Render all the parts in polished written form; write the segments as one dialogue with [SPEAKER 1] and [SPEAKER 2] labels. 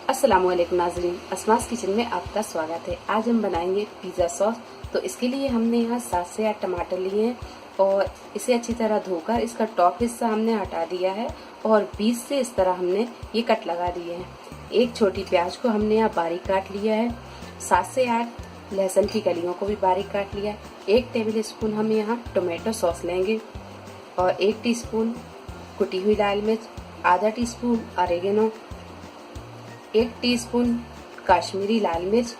[SPEAKER 1] अस्सलामुअलैकुम नाज़रीन, अस्मास किचन में आपका स्वागत है। आज हम बनाएंगे पिज़्ज़ा सॉस। तो इसके लिए हमने यहाँ 7 से 8 टमाटर लिए हैं और इसे अच्छी तरह धोकर इसका टॉप हिस्सा हमने हटा दिया है और बीच से इस तरह हमने ये कट लगा दिए हैं। एक छोटी प्याज को हमने यहाँ बारीक काट लिया है। 7 से 8 लहसुन की कलियों को भी बारीक काट लिया है। 1 टेबल स्पून हम यहाँ टोमेटो सॉस लेंगे और 1 टीस्पून कुटी हुई लाल मिर्च, आधा टीस्पून ऑरिगेनो, 1 टीस्पून कश्मीरी लाल मिर्च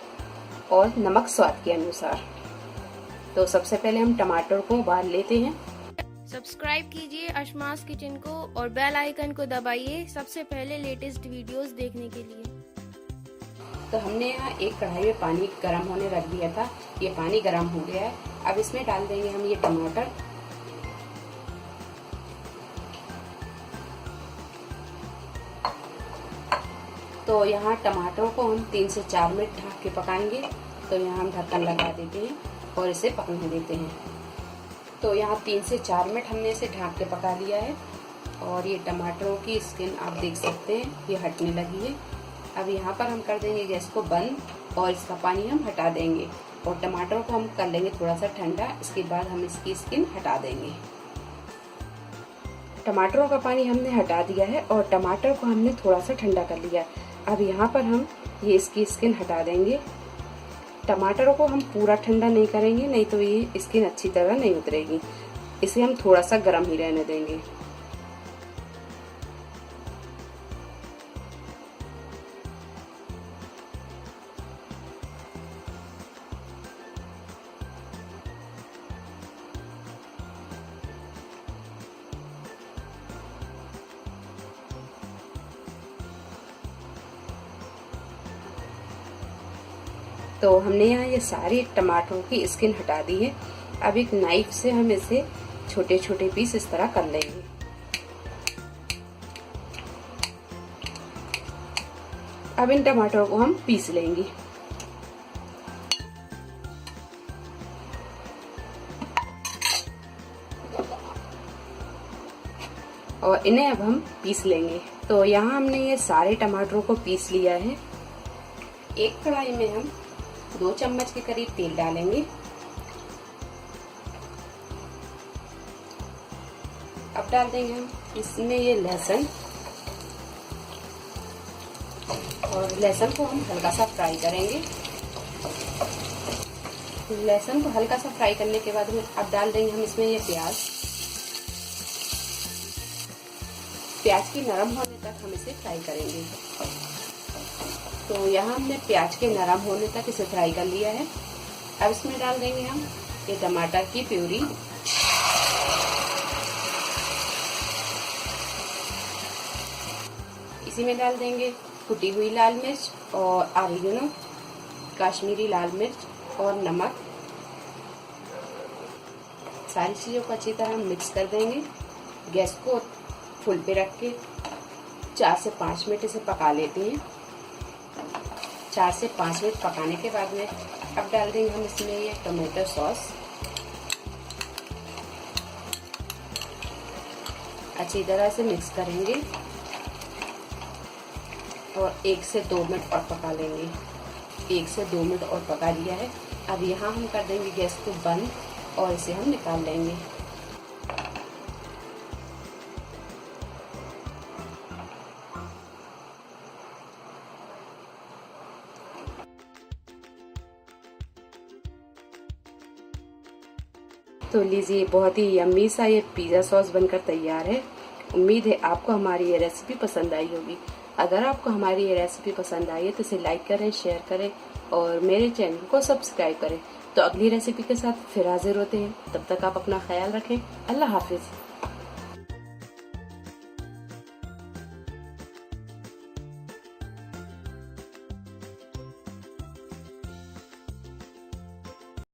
[SPEAKER 1] और नमक स्वाद के अनुसार। तो सबसे पहले हम टमाटर को उबाल लेते हैं।
[SPEAKER 2] सब्सक्राइब कीजिए अस्मास किचन को और बेल आइकन को दबाइए सबसे पहले लेटेस्ट वीडियोस देखने के लिए।
[SPEAKER 1] तो हमने यहाँ एक कढ़ाई में पानी गर्म होने रख दिया था। ये पानी गर्म हो गया है। अब इसमें डाल देंगे हम ये टमाटर। तो यहाँ टमाटरों को हम 3 से 4 मिनट ढक के पकाएंगे। तो यहाँ हम ढक्कन लगा देते हैं और इसे पकने देते हैं। तो यहाँ 3 से 4 मिनट हमने इसे ढक के पका लिया है और ये टमाटरों की स्किन आप देख सकते हैं ये हटने लगी है। अब यहाँ पर हम कर देंगे गैस को बंद और इसका पानी हम हटा देंगे और टमाटरों को हम कर लेंगे थोड़ा सा ठंडा। इसके बाद हम इसकी स्किन हटा देंगे। टमाटरों का पानी हमने हटा दिया है और टमाटर को हमने थोड़ा सा ठंडा कर लिया है। अब यहाँ पर हम ये इसकी स्किन हटा देंगे। टमाटरों को हम पूरा ठंडा नहीं करेंगे, नहीं तो ये स्किन अच्छी तरह नहीं उतरेगी। इसे हम थोड़ा सा गर्म ही रहने देंगे। तो हमने यहाँ ये सारी टमाटरों की स्किन हटा दी है। अब एक नाइफ से हम इसे छोटे छोटे पीस इस तरह कर लेंगे। अब इन टमाटरों को हम पीस लेंगे। और इन्हें अब हम पीस लेंगे। तो यहाँ हमने ये सारे टमाटरों को पीस लिया है। एक कढ़ाई में हम 2 चम्मच के करीब तेल डालेंगे। अब डाल देंगे हम इसमें ये लहसुन और लहसुन को हम हल्का सा फ्राई करेंगे। लहसुन को हल्का सा फ्राई करने के बाद अब डाल देंगे हम इसमें ये प्याज। प्याज की नरम होने तक हम इसे फ्राई करेंगे। तो यहाँ हमने प्याज के नरम होने तक इसे फ्राई कर लिया है। अब इसमें डाल देंगे हम ये टमाटर की प्यूरी। इसी में डाल देंगे कुटी हुई लाल मिर्च और ऑरिगेनो, कश्मीरी लाल मिर्च और नमक। सारी चीज़ों को अच्छी तरह मिक्स कर देंगे। गैस को फुल पे रख के 4 से 5 मिनट इसे पका लेते हैं। 4 से 5 मिनट पकाने के बाद में अब डाल देंगे हम इसमें ये टोमेटो सॉस। अच्छी तरह से मिक्स करेंगे और 1 से 2 मिनट और पका लेंगे। 1 से 2 मिनट और पका लिया है। अब यहाँ हम कर देंगे गैस को बंद और इसे हम निकाल लेंगे। तो लीजिए, बहुत ही यम्मी सा ये पिज़्ज़ा सॉस बनकर तैयार है। उम्मीद है आपको हमारी ये रेसिपी पसंद आई होगी। अगर आपको हमारी ये रेसिपी पसंद आई है तो इसे लाइक करें, शेयर करें और मेरे चैनल को सब्सक्राइब करें। तो अगली रेसिपी के साथ फिर हाजिर होते हैं। तब तक आप अपना ख्याल रखें। अल्लाह हाफिज।